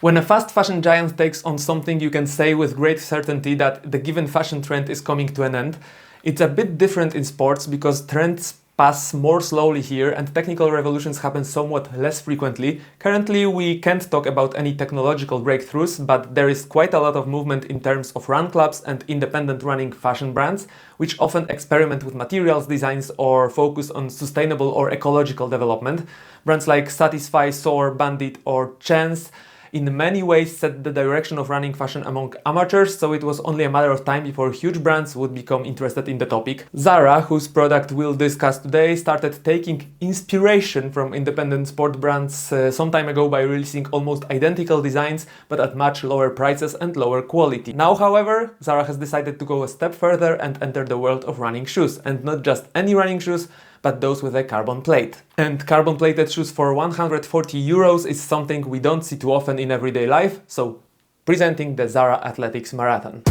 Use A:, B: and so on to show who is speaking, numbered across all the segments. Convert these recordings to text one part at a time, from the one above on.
A: When a fast fashion giant takes on something, you can say with great certainty that the given fashion trend is coming to an end. It's a bit different in sports because trends pass more slowly here and technical revolutions happen somewhat less frequently. Currently, we can't talk about any technological breakthroughs, but there is quite a lot of movement in terms of run clubs and independent running fashion brands, which often experiment with materials designs or focus on sustainable or ecological development. Brands like Satisfy, Soar, Bandit or Chance in many ways set the direction of running fashion among amateurs, so it was only a matter of time before huge brands would become interested in the topic. Zara, whose product we'll discuss today, started taking inspiration from independent sport brands some time ago by releasing almost identical designs but at much lower prices and lower quality. Now, however, Zara has decided to go a step further and enter the world of running shoes, and not just any running shoes, but those with a carbon plate. And carbon plated shoes for 140 euros is something we don't see too often in everyday life, so presenting the Zara Athletics Marathon.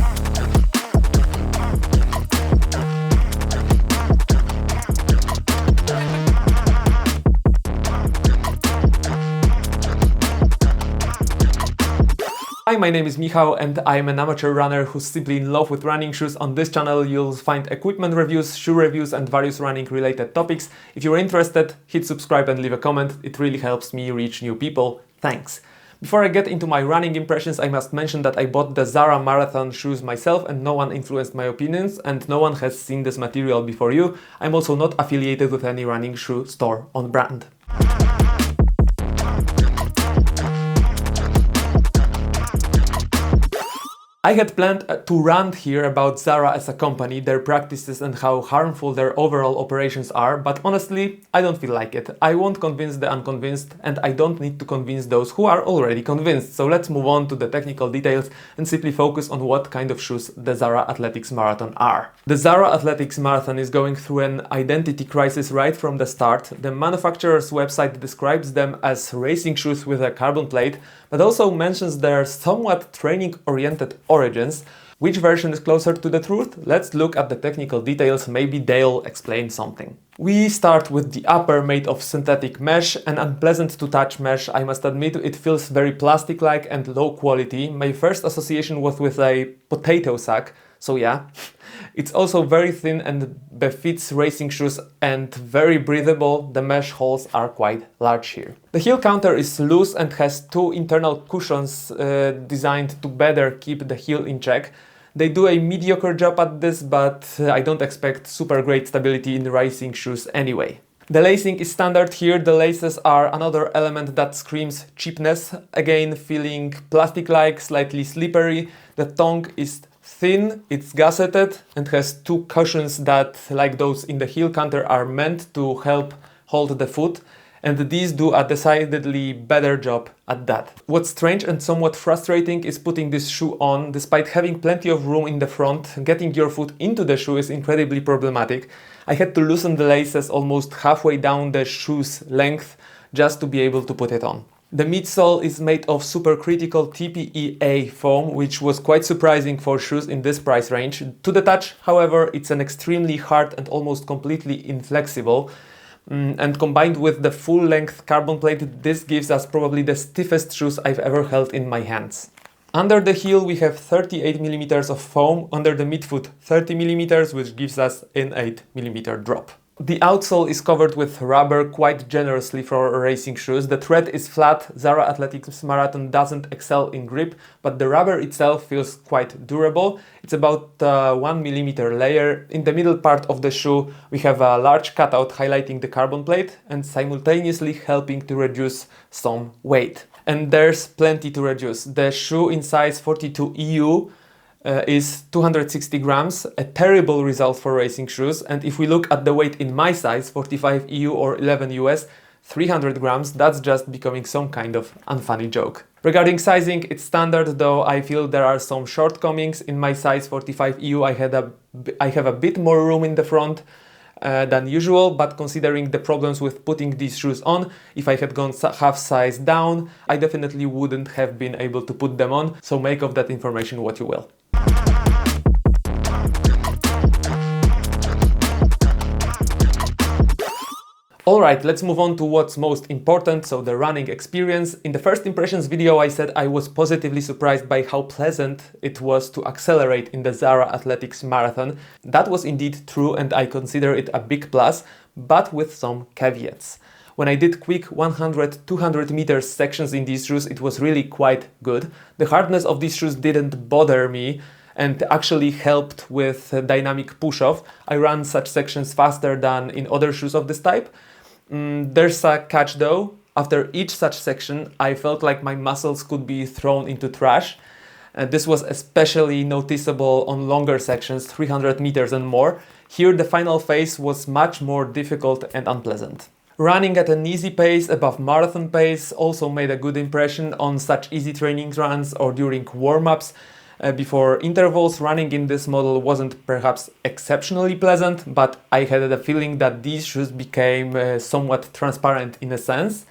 A: Hi, my name is Michał and I'm an amateur runner who's simply in love with running shoes. On this channel you'll find equipment reviews, shoe reviews and various running related topics. If you're interested, hit subscribe and leave a comment. It really helps me reach new people. Thanks. Before I get into my running impressions, I must mention that I bought the Zara Marathon shoes myself and no one influenced my opinions and no one has seen this material before you. I'm also not affiliated with any running shoe store on brand. I had planned to rant here about Zara as a company, their practices and how harmful their overall operations are, but honestly, I don't feel like it. I won't convince the unconvinced and I don't need to convince those who are already convinced. So let's move on to the technical details and simply focus on what kind of shoes the Zara Athletics Marathon are. The Zara Athletics Marathon is going through an identity crisis right from the start. The manufacturer's website describes them as racing shoes with a carbon plate, but also mentions their somewhat training-oriented origins. Which version is closer to the truth? Let's look at the technical details, maybe they'll explain something. We start with the upper made of synthetic mesh, an unpleasant to touch mesh. I must admit it feels very plastic-like and low quality. My first association was with a potato sack, so yeah. It's also very thin and befits racing shoes and very breathable. The mesh holes are quite large here. The heel counter is loose and has two internal cushions designed to better keep the heel in check. They do a mediocre job at this, but I don't expect super great stability in racing shoes anyway. The lacing is standard here. The laces are another element that screams cheapness. Again, feeling plastic-like, slightly slippery. The tongue is thin, it's gusseted and has two cushions that, like those in the heel counter, are meant to help hold the foot, and these do a decidedly better job at that. What's strange and somewhat frustrating is putting this shoe on. Despite having plenty of room in the front, getting your foot into the shoe is incredibly problematic. I had to loosen the laces almost halfway down the shoe's length just to be able to put it on. The midsole is made of supercritical TPEA foam, which was quite surprising for shoes in this price range. To the touch, however, it's an extremely hard and almost completely inflexible. And combined with the full-length carbon plate, this gives us probably the stiffest shoes I've ever held in my hands. Under the heel we have 38mm of foam, under the midfoot 30mm, which gives us an 8mm drop. The outsole is covered with rubber quite generously for racing shoes. The tread is flat. Zara Athletics Marathon doesn't excel in grip, but the rubber itself feels quite durable. It's about a 1mm layer. In the middle part of the shoe we have a large cutout highlighting the carbon plate and simultaneously helping to reduce some weight. And there's plenty to reduce. The shoe in size 42 EU is 260 grams, a terrible result for racing shoes, and if we look at the weight in my size, 45 EU or 11 US, 300 grams, that's just becoming some kind of unfunny joke. Regarding sizing, it's standard, though I feel there are some shortcomings. In my size 45 EU I have a bit more room in the front than usual, but considering the problems with putting these shoes on, if I had gone half size down, I definitely wouldn't have been able to put them on, so make of that information what you will. Alright, let's move on to what's most important, so the running experience. In the first impressions video I said I was positively surprised by how pleasant it was to accelerate in the Zara Athletics Marathon. That was indeed true and I consider it a big plus, but with some caveats. When I did quick 100-200 meters sections in these shoes, it was really quite good. The hardness of these shoes didn't bother me and actually helped with dynamic push-off. I ran such sections faster than in other shoes of this type. There's a catch though. After each such section, I felt like my muscles could be thrown into trash. This was especially noticeable on longer sections, 300 meters and more. Here the final phase was much more difficult and unpleasant. Running at an easy pace above marathon pace also made a good impression on such easy training runs or during warm-ups. Before intervals, running in this model wasn't perhaps exceptionally pleasant, but I had the feeling that these shoes became somewhat transparent in a sense.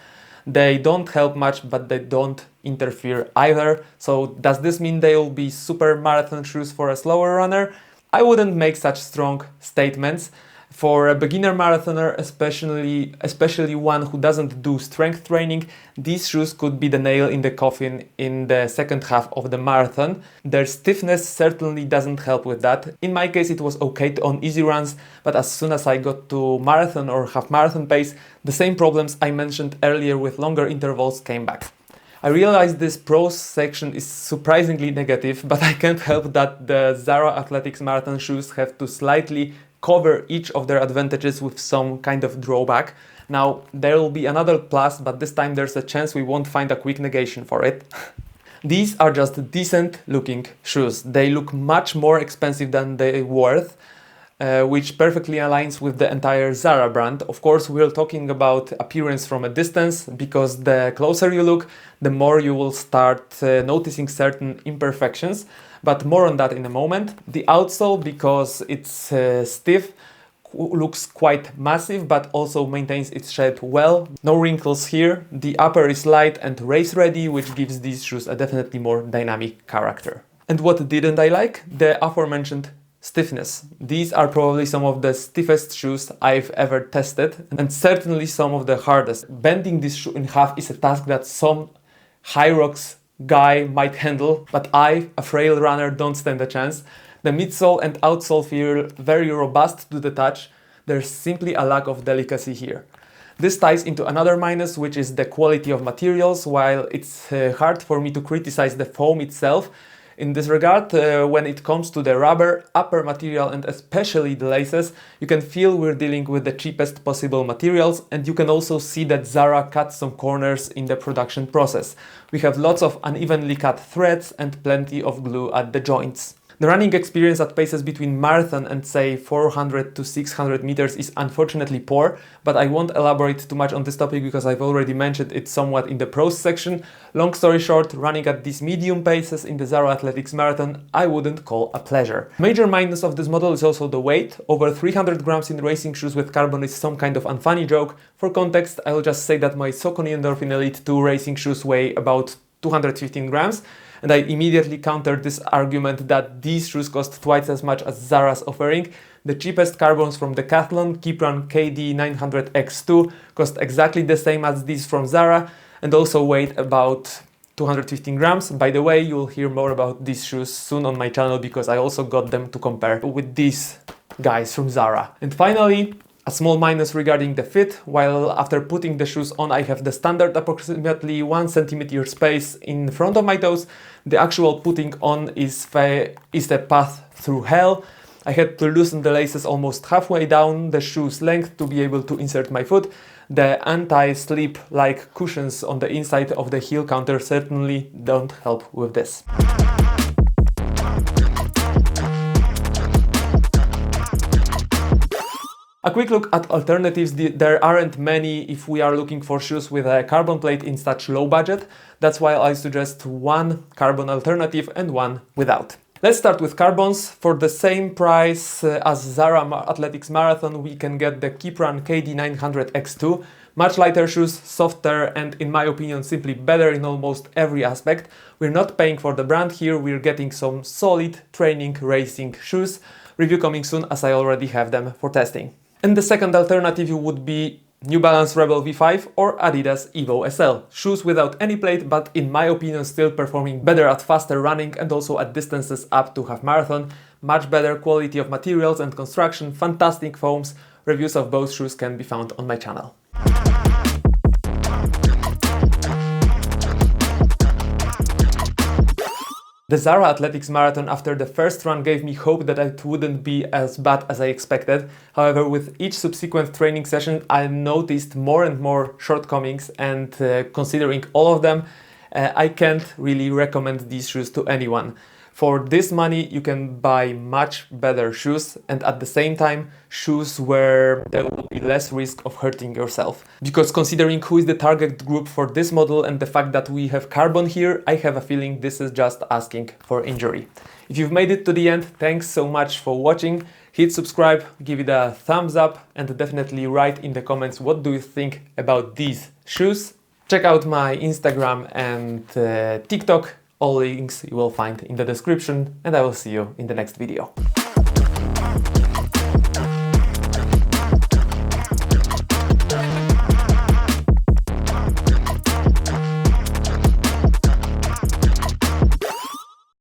A: They don't help much, but they don't interfere either. So does this mean they'll be super marathon shoes for a slower runner? I wouldn't make such strong statements. For a beginner marathoner, especially one who doesn't do strength training, these shoes could be the nail in the coffin in the second half of the marathon. Their stiffness certainly doesn't help with that. In my case, it was okay on easy runs, but as soon as I got to marathon or half marathon pace, the same problems I mentioned earlier with longer intervals came back. I realized this pros section is surprisingly negative, but I can't help that the Zara Athletics Marathon shoes have to slightly cover each of their advantages with some kind of drawback. Now, there will be another plus, but this time there's a chance we won't find a quick negation for it. These are just decent looking shoes. They look much more expensive than they're worth, which perfectly aligns with the entire Zara brand. Of course, we're talking about appearance from a distance, because the closer you look, the more you will start noticing certain imperfections. But more on that in a moment. The outsole, because it's stiff, looks quite massive, but also maintains its shape well. No wrinkles here. The upper is light and race ready, which gives these shoes a definitely more dynamic character. And what didn't I like? The aforementioned stiffness. These are probably some of the stiffest shoes I've ever tested, and certainly some of the hardest. Bending this shoe in half is a task that some high rocks guy might handle, but I, a frail runner, don't stand a chance. The midsole and outsole feel very robust to the touch. There's simply a lack of delicacy here. This ties into another minus, which is the quality of materials. While it's hard for me to criticize the foam itself, in this regard, when it comes to the rubber, upper material and especially the laces, you can feel we're dealing with the cheapest possible materials, and you can also see that Zara cut some corners in the production process. We have lots of unevenly cut threads and plenty of glue at the joints. The running experience at paces between marathon and say 400 to 600 meters is unfortunately poor, but I won't elaborate too much on this topic because I've already mentioned it somewhat in the pros section. Long story short, running at these medium paces in the Zara Athletics Marathon I wouldn't call a pleasure. Major minus of this model is also the weight. Over 300 grams in racing shoes with carbon is some kind of unfunny joke. For context, I'll just say that my Saucony Endorphin Elite 2 racing shoes weigh about 215 grams. And I immediately countered this argument that these shoes cost twice as much as Zara's offering. The cheapest carbons from Decathlon, Kipran KD900X2, cost exactly the same as these from Zara and also weighed about 215 grams. By the way, you'll hear more about these shoes soon on my channel because I also got them to compare with these guys from Zara. And finally, a small minus regarding the fit. While after putting the shoes on I have the standard approximately 1 centimeter space in front of my toes, the actual putting on is a path through hell. I had to loosen the laces almost halfway down the shoe's length to be able to insert my foot. The anti-slip like cushions on the inside of the heel counter certainly don't help with this. A quick look at alternatives. There aren't many if we are looking for shoes with a carbon plate in such low budget. That's why I suggest one carbon alternative and one without. Let's start with carbons. For the same price as Zara Athletics Marathon, we can get the Kipran KD900X2. Much lighter shoes, softer, and in my opinion simply better in almost every aspect. We're not paying for the brand here, we're getting some solid training racing shoes. Review coming soon as I already have them for testing. And the second alternative would be New Balance Rebel V5 or Adidas Evo SL. Shoes without any plate, but in my opinion still performing better at faster running and also at distances up to half marathon. Much better quality of materials and construction, fantastic foams. Reviews of both shoes can be found on my channel. The Zara Athletics Marathon after the first run gave me hope that it wouldn't be as bad as I expected. However, with each subsequent training session, I noticed more and more shortcomings, and considering all of them, I can't really recommend these shoes to anyone. For this money, you can buy much better shoes and at the same time, shoes where there will be less risk of hurting yourself. Because considering who is the target group for this model and the fact that we have carbon here, I have a feeling this is just asking for injury. If you've made it to the end, thanks so much for watching. Hit subscribe, give it a thumbs up and definitely write in the comments what do you think about these shoes. Check out my Instagram and TikTok. All links you will find in the description, and I will see you in the next video.